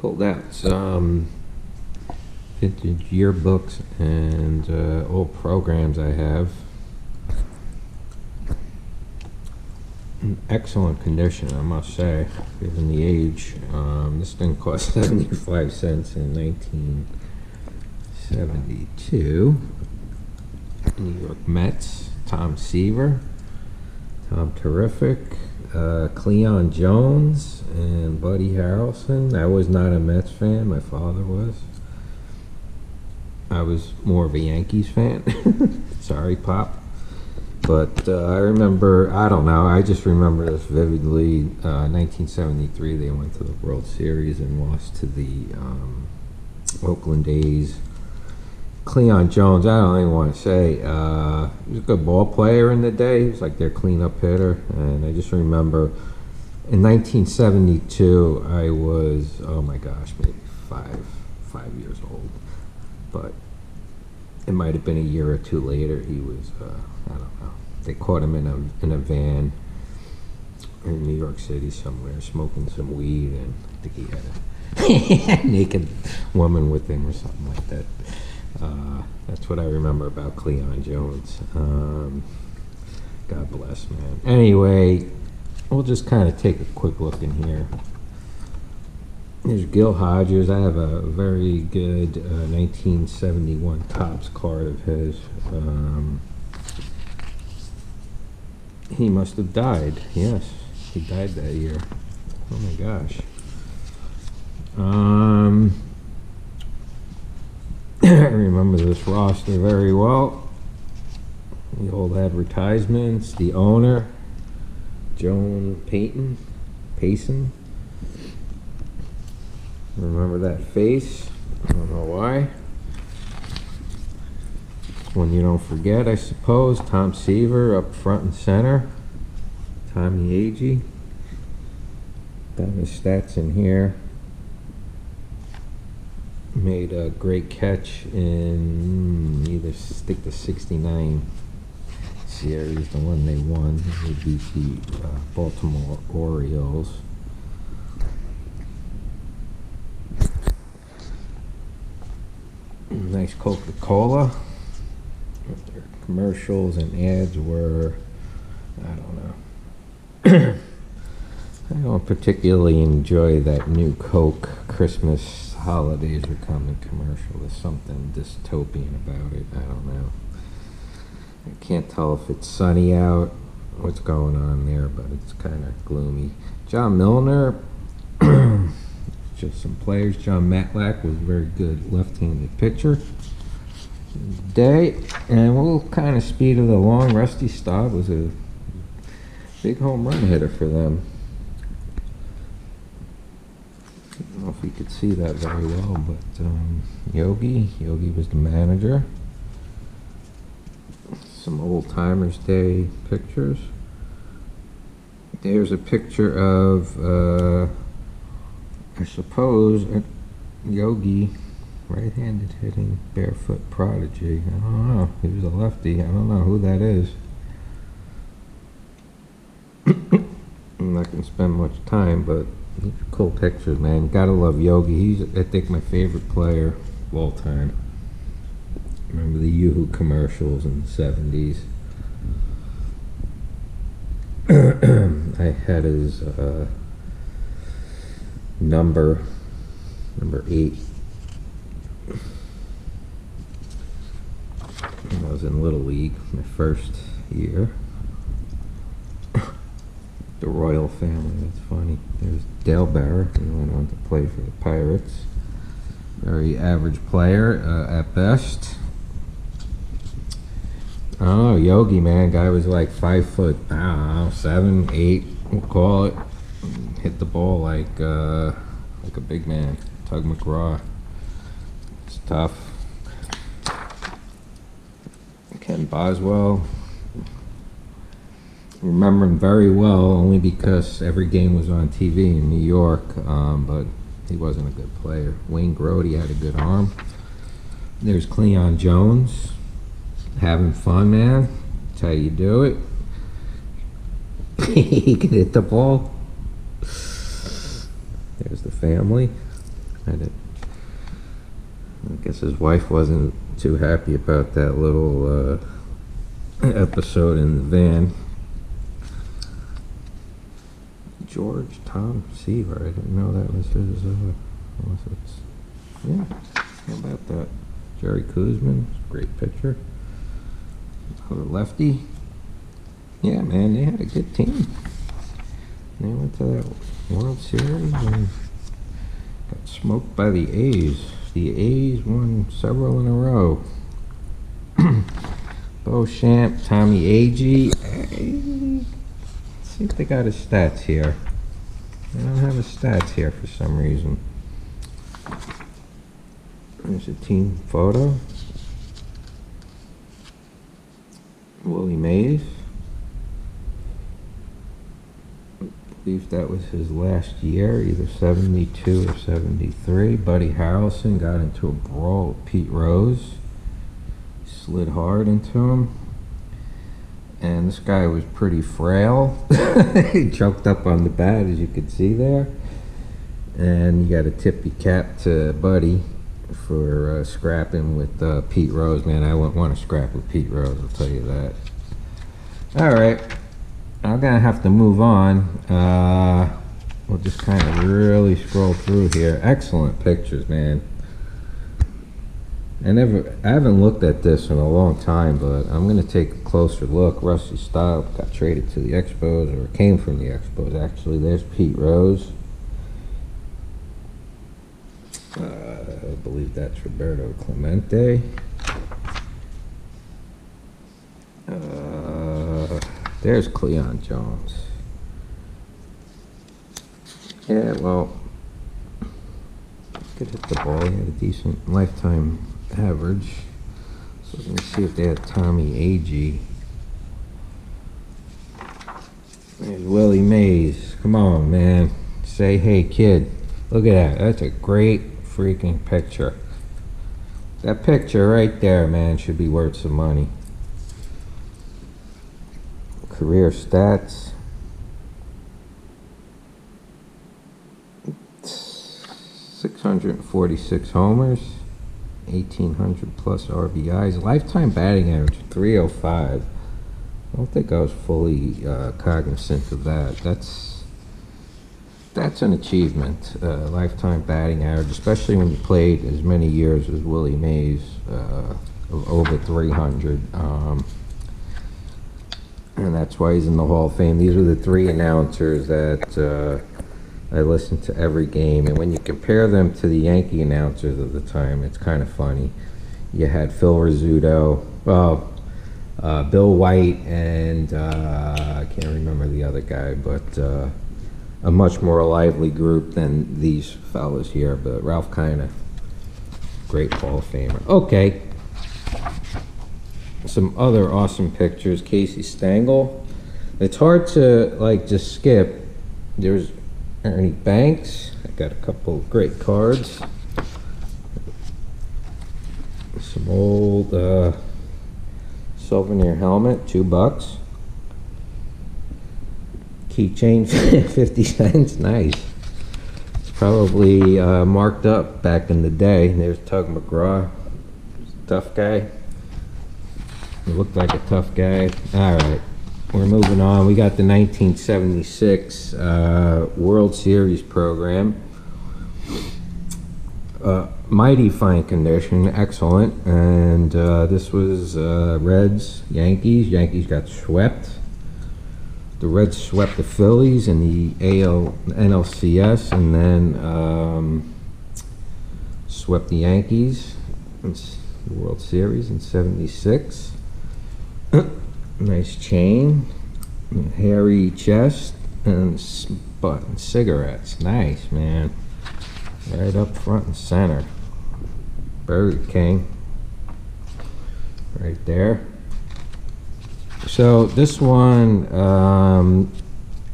Pulled out some vintage yearbooks and old programs I have. In excellent condition, I must say, given the age. This thing cost 75 cents in 1972. New York Mets, Tom Seaver, Tom Terrific, Cleon Jones, and Buddy Harrelson. I was not a Mets fan, my father was. I was more of a Yankees fan. Sorry, Pop. But I remember, I don't know, I just remember this vividly. 1973, they went to the World Series and lost to the Oakland A's. Cleon Jones, I don't even want to say, he was a good ball player in the day. He was like their cleanup hitter. And I just remember in 1972, I was, oh my gosh, maybe five years old. But it might have been a year or two later. He was, I don't know. They caught him in a van in New York City somewhere, smoking some weed, and I think he had a naked woman with him or something like that. That's what I remember about Cleon Jones. God bless, man. Anyway, we'll just kind of take a quick look in here. Here's Gil Hodges. I have a very good 1971 Topps card of his. He must have died. Yes, he died that year. Oh my gosh. I remember this roster very well. The old advertisements, the owner, Joan Payson. Remember that face? I don't know why. One you don't forget, I suppose. Tom Seaver up front and center. Tommy Agee. Got his stats in here. Made a great catch in either stick the 69 series, the one they won. They beat the Baltimore Orioles. Nice Coca-Cola. Their commercials and ads were, I don't know. I don't particularly enjoy that new Coke Christmas holidays are coming commercial. There's something dystopian about it. I don't know. I can't tell if it's sunny out, what's going on there, but it's kind of gloomy. John Milner, just some players. John Matlack was a very good left-handed pitcher today, and we'll kind of speed it along. Rusty Staub was a big home run hitter for them. I don't know if you could see that very well, but Yogi was the manager. Some old timers day pictures. There's a picture of I suppose Yogi, right-handed hitting, barefoot prodigy. I don't know. He was a lefty. I don't know who that is. I'm not going to spend much time, but these are cool pictures, man. Gotta love Yogi. He's, I think, my favorite player of all time. Remember the Yoo-Hoo commercials in the 70s. I had his number 8. When I was in Little League, my first year. The royal family, that's funny. There's Dale Barrett, who went on to play for the Pirates. Very average player at best. Oh, Yogi, man, guy was like 5 foot, I don't know, 7, 8, we'll call it. Hit the ball like a big man, Tug McGraw. It's tough. Ken Boswell. Remember him very well, only because every game was on TV in New York, but he wasn't a good player. Wayne Grody had a good arm. There's Cleon Jones, having fun, man. That's how you do it. He can hit the ball. There's the family. I guess his wife wasn't too happy about that little episode in the van. George Tom Seaver. I didn't know that was his. Yeah, how about that? Jerry Kuzman, great pitcher. Another lefty. Yeah, man, they had a good team. They went to that World Series and got smoked by the A's. The A's won several in a row. Beauchamp, Tommy Agee. Let's see if they got his stats here. They don't have his stats here for some reason. There's a team photo. Willie Mays. I believe that was his last year, either 72 or 73. Buddy Harrelson got into a brawl with Pete Rose. Slid hard into him. And this guy was pretty frail. He choked up on the bat, as you could see there. And you got to tip your cap to Buddy for scrapping with Pete Rose. Man, I wouldn't want to scrap with Pete Rose, I'll tell you that. Alright, I'm going to have to move on. We'll just kind of really scroll through here. Excellent pictures, man. I haven't looked at this in a long time, but I'm going to take a closer look. Rusty Staub got traded to the Expos, or came from the Expos, actually. There's Pete Rose. I believe that's Roberto Clemente. There's Cleon Jones. Yeah, well, could hit the ball. He had a decent lifetime average. So let me see if they had Tommy Agee. There's Willie Mays. Come on, man. Say, hey, kid. Look at that. That's a great freaking picture. That picture right there, man, should be worth some money. Career stats. 646 homers, 1,800 plus RBIs, lifetime batting average 305. I don't think I was fully cognizant of that. That's an achievement, lifetime batting average, especially when you played as many years as Willie Mays, of over 300. And that's why he's in the Hall of Fame. These are the three announcers that I listened to every game, and when you compare them to the Yankee announcers of the time, it's kind of funny. You had Phil Rizzuto, Bill White, and I can't remember the other guy, but a much more lively group than these fellas here. But Ralph Kiner, great Hall of Famer. Okay, some other awesome pictures. Casey Stengel. It's hard to like just skip. There's Ernie Banks. I got a couple of great cards. Some old souvenir helmet, $2. Keychain, 50 cents. Nice. It's probably marked up back in the day. There's Tug McGraw. Tough guy. He looked like a tough guy. All right. We're moving on. We got the 1976 World Series program. Mighty fine condition, excellent. And this was Reds, Yankees. Yankees got swept. The Reds swept the Phillies in the NLCS, and then swept the Yankees in the World Series in '76. Nice chain, hairy chest, and button cigarettes. Nice, man. Right up front and center. Burger King. Right there. So this one,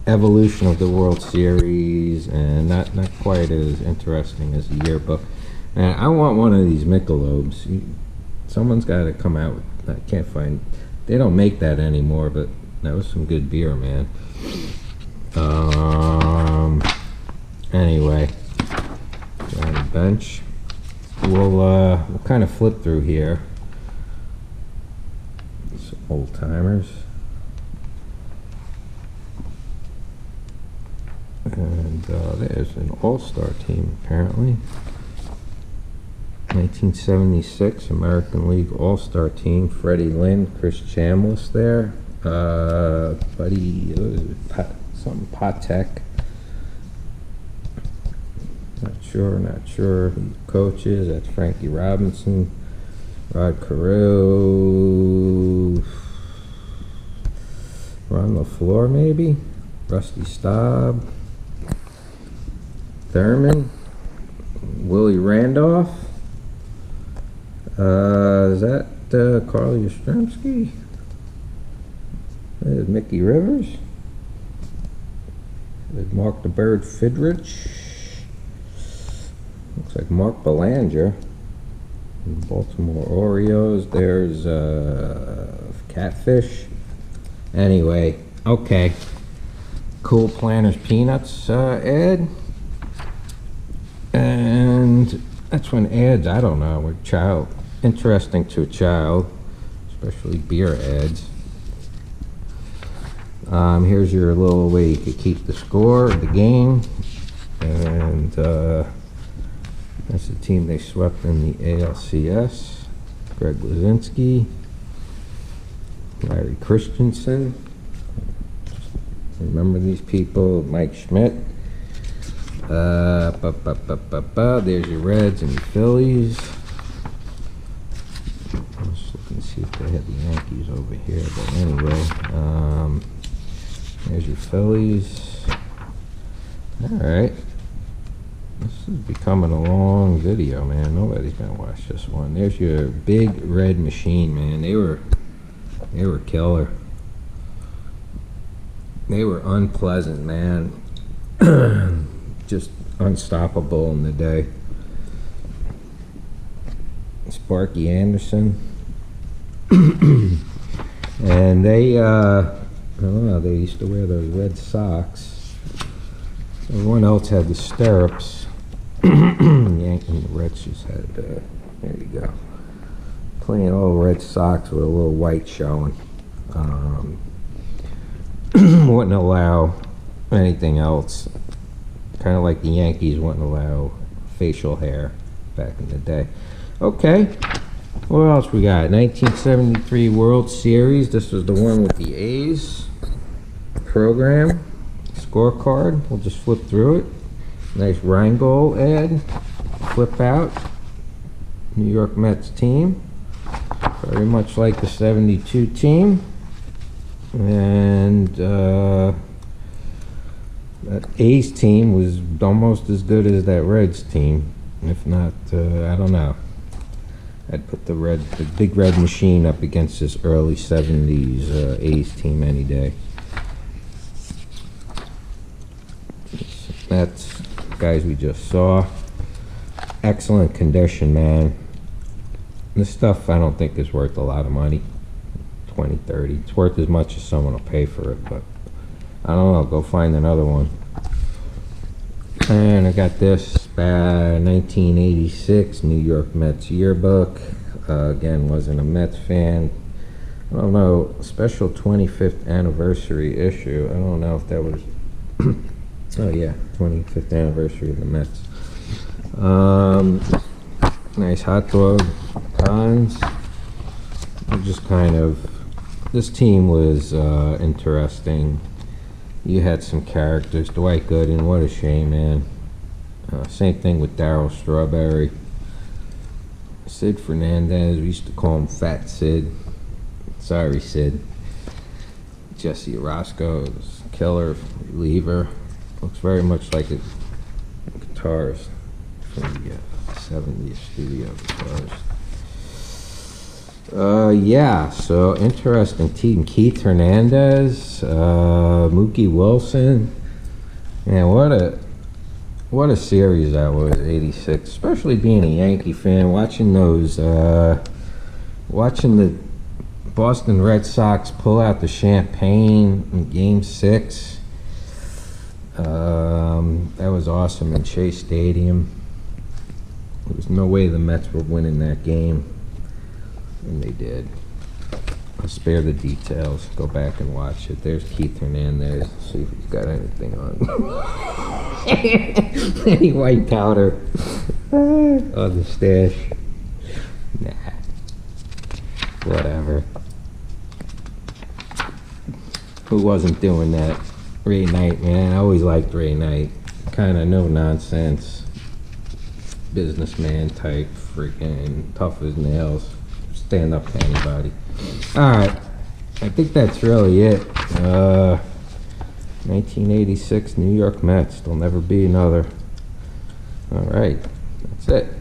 evolution of the World Series, and not quite as interesting as the Yearbook. Man, I want one of these Michelobes. Someone's got to come out with. I can't find. They don't make that anymore, but that was some good beer, man. Anyway, Johnny bench. We'll kind of flip through here. Some old timers. And there's an all-star team apparently. 1976 American League All-Star Team. Freddie Lynn, Chris Chambliss there. Buddy, something Patek. Not sure who the coach is. That's Frankie Robinson. Rod Carew. Ron LaFleur maybe. Rusty Staub. Thurman. Willie Randolph. Is that Carl Yastrzemski? Mickey Rivers. Mark the Bird Fidrich. Looks like Mark Belanger. Baltimore Orioles. There's Catfish. Anyway, okay. Cool Planters Peanuts ad. And that's when ads, I don't know, were interesting to a child, especially beer ads. Here's your little way you could keep the score of the game. And that's the team they swept in the ALCS. Greg Luzinski, Larry Christensen. Remember these people? Mike Schmidt. There's your Reds and your Phillies. Let's look and see if they had the Yankees over here. But anyway, there's your Phillies. All right. This is becoming a long video, man. Nobody's gonna watch this one. There's your Big Red Machine, man. They were killer. They were unpleasant, man. Just unstoppable in the day. Sparky Anderson. And they, I don't know, they used to wear those red socks. Everyone else had the stirrups. Yankees and the Reds just had, there you go. Plain old red socks with a little white showing. Wouldn't allow anything else. Kind of like the Yankees wouldn't allow facial hair back in the day. Okay, what else we got? 1973 World Series. This was the one with the A's program scorecard. We'll just flip through it. Nice Rheingold ad. Flip out. New York Mets team. Very much like the 72 team. And that A's team was almost as good as that Reds team, if not, I don't know. I'd put the Big Red Machine up against this early 70s A's team any day. That's guys we just saw. Excellent condition, man. This stuff I don't think is worth a lot of money. 20, 30. It's worth as much as someone will pay for it, but I don't know. Go find another one. And I got this 1986 New York Mets yearbook. Again, wasn't a Mets fan. I don't know, special 25th anniversary issue. I don't know if that was oh yeah, 25th anniversary of the Mets. Nice hot dog cons. Just kind of, this team was interesting. You had some characters. Dwight Gooden, what a shame, man. Same thing with Darryl Strawberry. Sid Fernandez, we used to call him Fat Sid. Sorry, Sid. Jesse Orozco, killer reliever. Looks very much like a guitarist from the 70s studio guitarist. Yeah, so interesting team. Keith Hernandez, Mookie Wilson. Man, what a series that was, 86. Especially being a Yankee fan, watching those, watching the Boston Red Sox pull out the champagne in Game 6. That was awesome in Shea Stadium. There was no way the Mets were winning that game, and they did. I'll spare the details. Go back and watch it. There's Keith Hernandez. See if he's got anything on. Any white powder on the stash. Nah. Whatever. Who wasn't doing that? Ray Knight, man. I always liked Ray Knight. Kind of no nonsense. Businessman type. Freaking tough as nails. Stand up to anybody. Alright. I think that's really it. 1986 New York Mets. There'll never be another. Alright. That's it.